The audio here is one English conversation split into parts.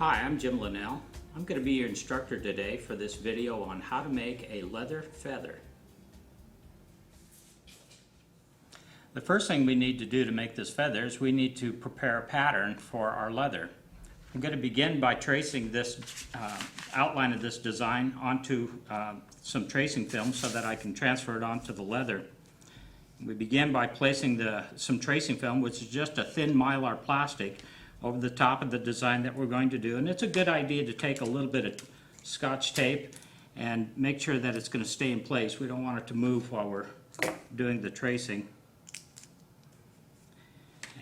Hi, I'm Jim Linnell. I'm going to be your instructor today for this video on how to make a leather feather. The first thing we need to do to make this feather is we need to prepare a pattern for our leather. I'm going to begin by tracing this outline of this design onto some tracing film so that I can transfer it onto the leather. We begin by placing some tracing film, which is just a thin mylar plastic, over the top of the design that we're going to do. And it's a good idea to take a little bit of Scotch tape and make sure that it's going to stay in place. We don't want it to move while we're doing the tracing.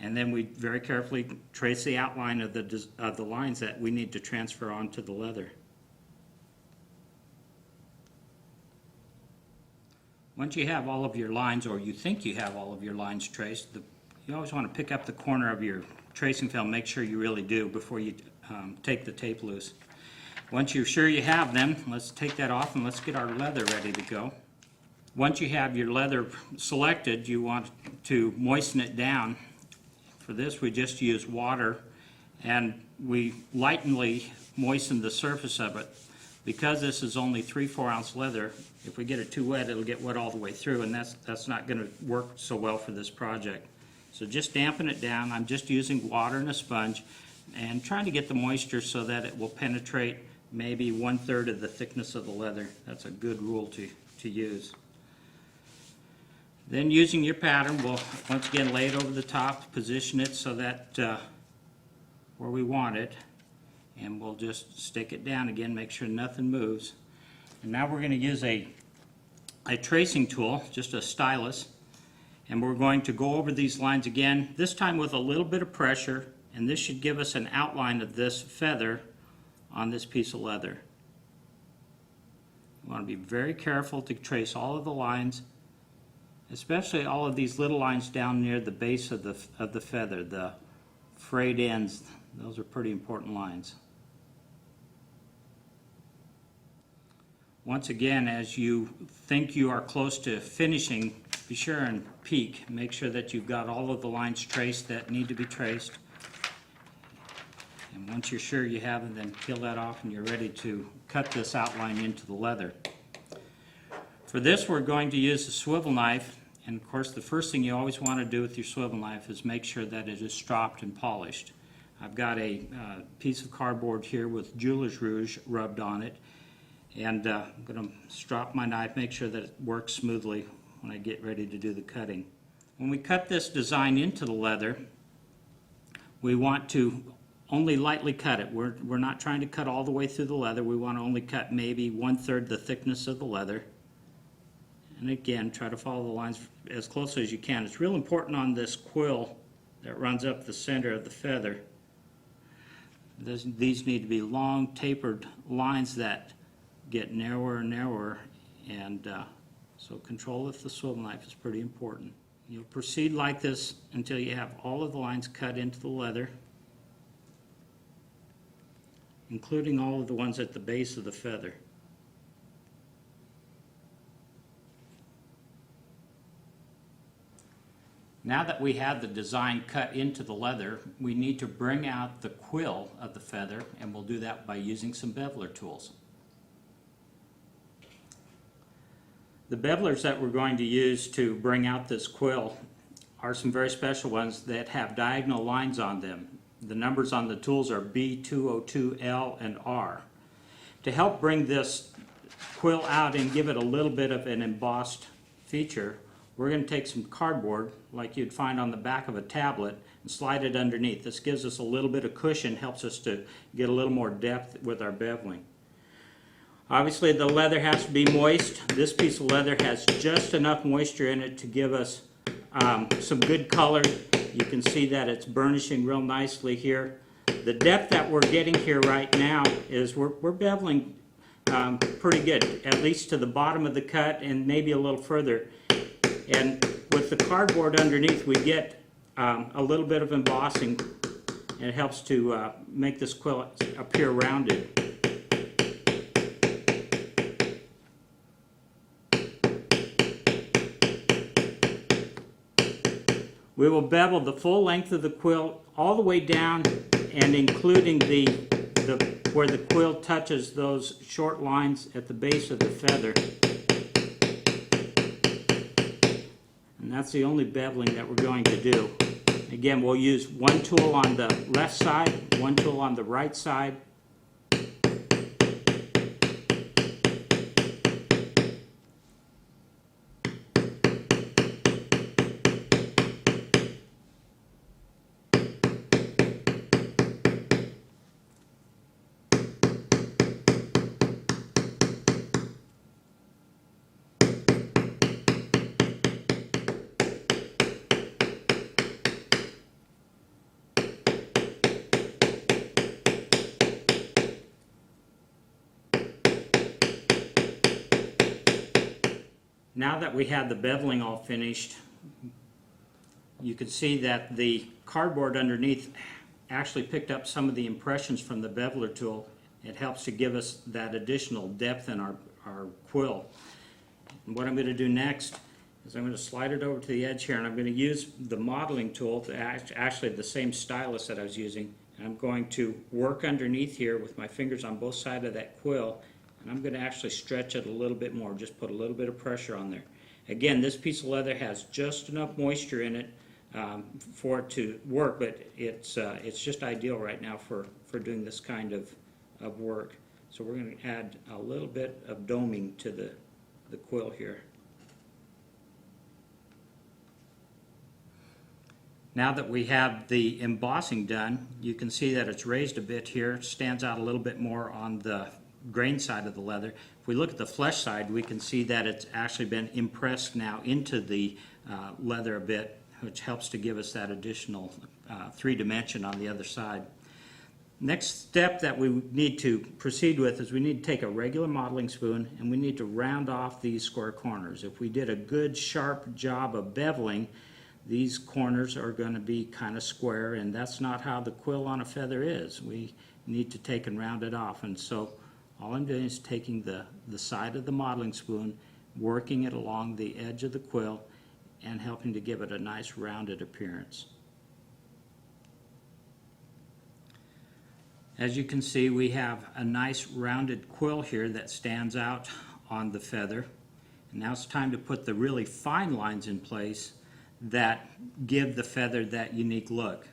And then we very carefully trace the outline of the lines that we need to transfer onto the leather. Once you have all of your lines, or you think you have all of your lines traced, you always want to pick up the corner of your tracing film, make sure you really do before you take the tape loose. Once you're sure you have them, let's take that off and let's get our leather ready to go. Once you have your leather selected, you want to moisten it down. For this we just use water and we lightly moisten the surface of it. Because this is only 3/4 ounce leather, if we get it too wet, it'll get wet all the way through, and that's not going to work so well for this project. So just dampen it down. I'm just using water and a sponge and trying to get the moisture so that it will penetrate maybe 1/3 of the thickness of the leather. That's a good rule to use. Then using your pattern, we'll once again lay it over the top, position it so that where we want it, and we'll just stick it down again, make sure nothing moves. And now we're going to use a tracing tool, just a stylus, and we're going to go over these lines again, this time with a little bit of pressure, and this should give us an outline of this feather on this piece of leather. You want to be very careful to trace all of the lines, especially all of these little lines down near the base of the feather, the frayed ends. Those are pretty important lines. Once again, as you think you are close to finishing, be sure and peek. Make sure that you've got all of the lines traced that need to be traced. And once you're sure you have them, then peel that off and you're ready to cut this outline into the leather. For this, we're going to use a swivel knife. And of course, the first thing you always want to do with your swivel knife is make sure that it is stropped and polished. I've got a piece of cardboard here with jeweler's rouge rubbed on it. And I'm going to strop my knife, make sure that it works smoothly when I get ready to do the cutting. When we cut this design into the leather, we want to only lightly cut it. We're not trying to cut all the way through the leather. We want to only cut maybe 1/3 the thickness of the leather. And again, try to follow the lines as closely as you can. It's real important on this quill that runs up the center of the feather. These need to be long, tapered lines that get narrower and narrower, and so control with the swivel knife is pretty important. You'll proceed like this until you have all of the lines cut into the leather, including all of the ones at the base of the feather. Now that we have the design cut into the leather, we need to bring out the quill of the feather, and we'll do that by using some beveler tools. The bevelers that we're going to use to bring out this quill are some very special ones that have diagonal lines on them. The numbers on the tools are B202, L, and R. To help bring this quill out and give it a little bit of an embossed feature, we're going to take some cardboard like you'd find on the back of a tablet and slide it underneath. This gives us a little bit of cushion, helps us to get a little more depth with our beveling. Obviously the leather has to be moist. This piece of leather has just enough moisture in it to give us some good color. You can see that it's burnishing real nicely here. The depth that we're getting here right now is we're beveling pretty good, at least to the bottom of the cut and maybe a little further. And with the cardboard underneath, we get a little bit of embossing, and it helps to make this quill appear rounded. We will bevel the full length of the quilt all the way down and including the where the quill touches those short lines at the base of the feather. And that's the only beveling that we're going to do. Again, we'll use one tool on the left side, one tool on the right side. Now that we have the beveling all finished, you can see that the cardboard underneath actually picked up some of the impressions from the beveler tool. It helps to give us that additional depth in our quill. And what I'm going to do next is I'm going to slide it over to the edge here, and I'm going to use the modeling tool, actually the same stylus that I was using. And I'm going to work underneath here with my fingers on both sides of that quill. And I'm going to actually stretch it a little bit more, just put a little bit of pressure on there. Again, this piece of leather has just enough moisture in it for it to work, but it's just ideal right now for doing this kind of work. So we're going to add a little bit of doming to the quill here. Now that we have the embossing done, you can see that it's raised a bit here. It stands out a little bit more on the grain side of the leather. If we look at the flesh side, we can see that it's actually been impressed now into the leather a bit, which helps to give us that additional 3-dimension on the other side. Next step that we need to proceed with is we need to take a regular modeling spoon and we need to round off these square corners. If we did a good sharp job of beveling, these corners are going to be kind of square, and that's not how the quill on a feather is. We need to take and round it off, and so all I'm doing is taking the side of the modeling spoon, working it along the edge of the quill, and helping to give it a nice rounded appearance. As you can see, we have a nice rounded quill here that stands out on the feather. And now it's time to put the really fine lines in place that give the feather that unique look.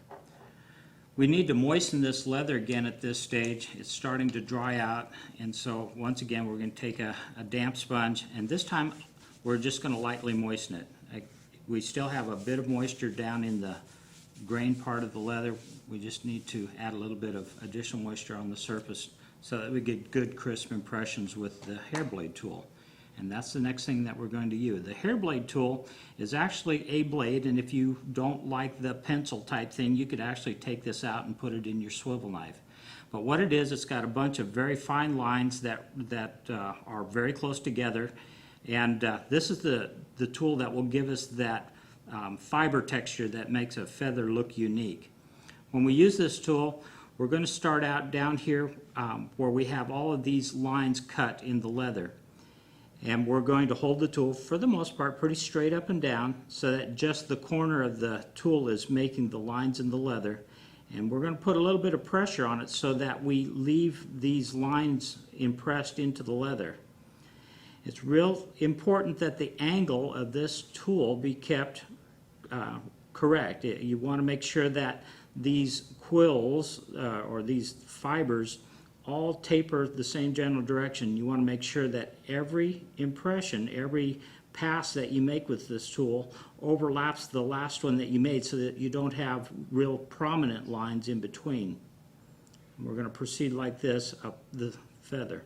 We need to moisten this leather again at this stage. It's starting to dry out, and so once again we're going to take a damp sponge, and this time we're just going to lightly moisten it. We still have a bit of moisture down in the grain part of the leather. We just need to add a little bit of additional moisture on the surface so that we get good crisp impressions with the hair blade tool. And that's the next thing that we're going to use. The hair blade tool is actually a blade, and if you don't like the pencil type thing, you could actually take this out and put it in your swivel knife. But what it is, it's got a bunch of very fine lines that are very close together, and this is the tool that will give us that fiber texture that makes a feather look unique. When we use this tool, we're going to start out down here where we have all of these lines cut in the leather. And we're going to hold the tool, for the most part, pretty straight up and down so that just the corner of the tool is making the lines in the leather. And we're going to put a little bit of pressure on it so that we leave these lines impressed into the leather. It's real important that the angle of this tool be kept correct. You want to make sure that these quills or these fibers all taper the same general direction. You want to make sure that every impression, every pass that you make with this tool overlaps the last one that you made so that you don't have real prominent lines in between. We're going to proceed like this up the feather.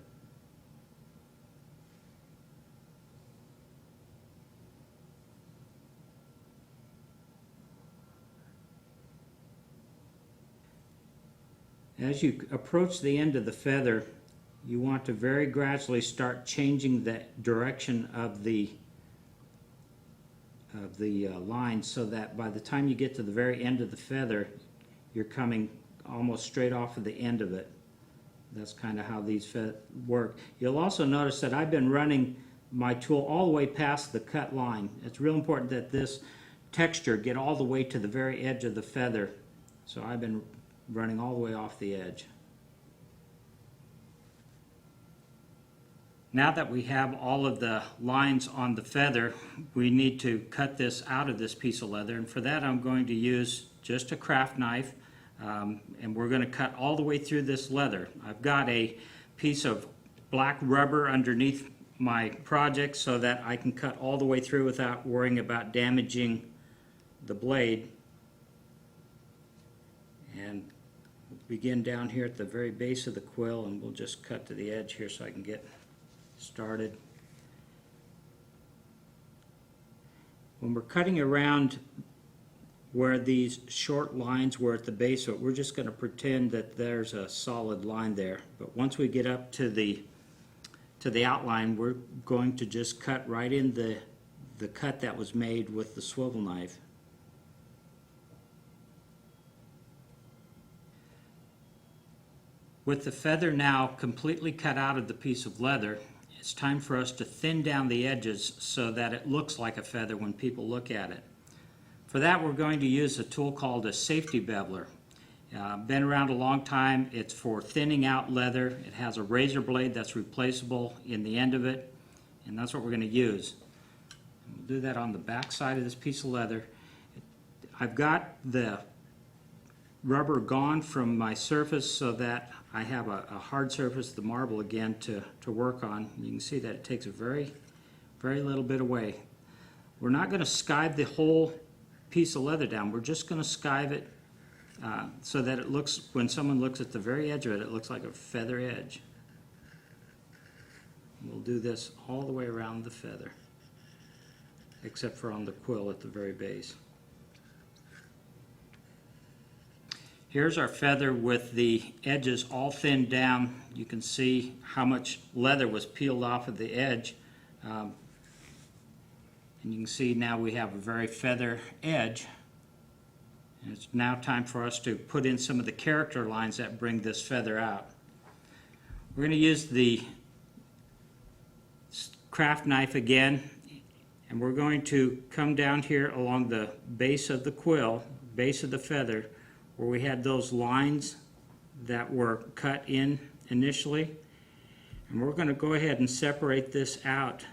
As you approach the end of the feather, you want to very gradually start changing the direction of the line so that by the time you get to the very end of the feather, you're coming almost straight off of the end of it. That's kind of how these work. You'll also notice that I've been running my tool all the way past the cut line. It's real important that this texture get all the way to the very edge of the feather. So I've been running all the way off the edge. Now that we have all of the lines on the feather, we need to cut this out of this piece of leather, and for that I'm going to use just a craft knife, and we're going to cut all the way through this leather. I've got a piece of black rubber underneath my project so that I can cut all the way through without worrying about damaging the blade. And we'll begin down here at the very base of the quill, and we'll just cut to the edge here so I can get started. When we're cutting around where these short lines were at the base of it, we're just going to pretend that there's a solid line there. But once we get up to the outline, we're going to just cut right in the cut that was made with the swivel knife. With the feather now completely cut out of the piece of leather, it's time for us to thin down the edges so that it looks like a feather when people look at it. For that, we're going to use a tool called a safety beveler. Been around a long time. It's for thinning out leather. It has a razor blade that's replaceable in the end of it, and that's what we're going to use. We'll do that on the back side of this piece of leather. I've got the rubber gone from my surface so that I have a hard surface, the marble again, to work on. You can see that it takes a very little bit away. We're not going to skive the whole piece of leather down. We're just going to skive it so that it looks, when someone looks at the very edge of it, it looks like a feather edge. We'll do this all the way around the feather, except for on the quill at the very base. Here's our feather with the edges all thinned down. You can see how much leather was peeled off of the edge. And you can see now we have a very feather edge. And it's now time for us to put in some of the character lines that bring this feather out. We're going to use the craft knife again, and we're going to come down here along the base of the quill, base of the feather, where we had those lines that were cut in initially. And we're going to go ahead and separate this out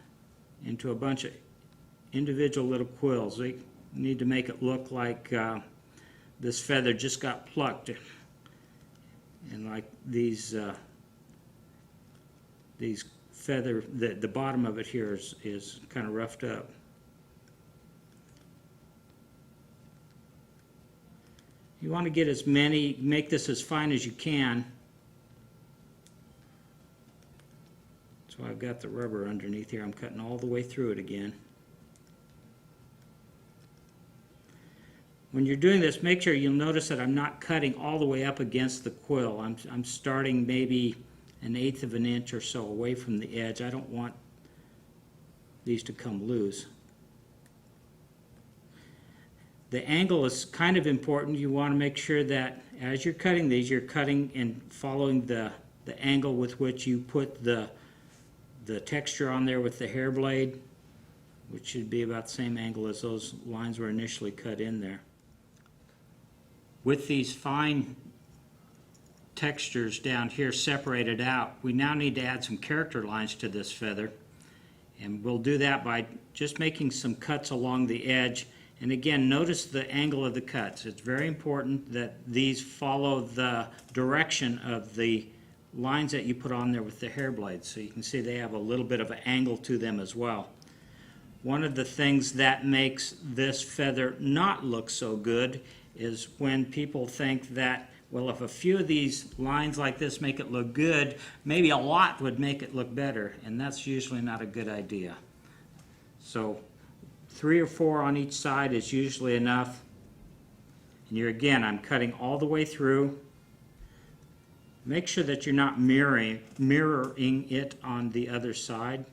into a bunch of individual little quills. We need to make it look like this feather just got plucked, and like these feather, the bottom of it here is kind of roughed up. You want to get as many, make this as fine as you can. So I've got the rubber underneath here. I'm cutting all the way through it again. When you're doing this, make sure you'll notice that I'm not cutting all the way up against the quill. I'm starting maybe 1/8 of an inch or so away from the edge. I don't want these to come loose. The angle is kind of important. You want to make sure that as you're cutting these, you're cutting and following the angle with which you put the texture on there with the hair blade, which should be about the same angle as those lines were initially cut in there. With these fine textures down here separated out, we now need to add some character lines to this feather, and we'll do that by just making some cuts along the edge. And again, notice the angle of the cuts. It's very important that these follow the direction of the lines that you put on there with the hair blades. So you can see they have a little bit of an angle to them as well. One of the things that makes this feather not look so good is when people think that, well, if a few of these lines like this make it look good, maybe a lot would make it look better, and that's usually not a good idea. So 3 or 4 on each side is usually enough. And again, I'm cutting all the way through. Make sure that you're not mirroring it on the other side.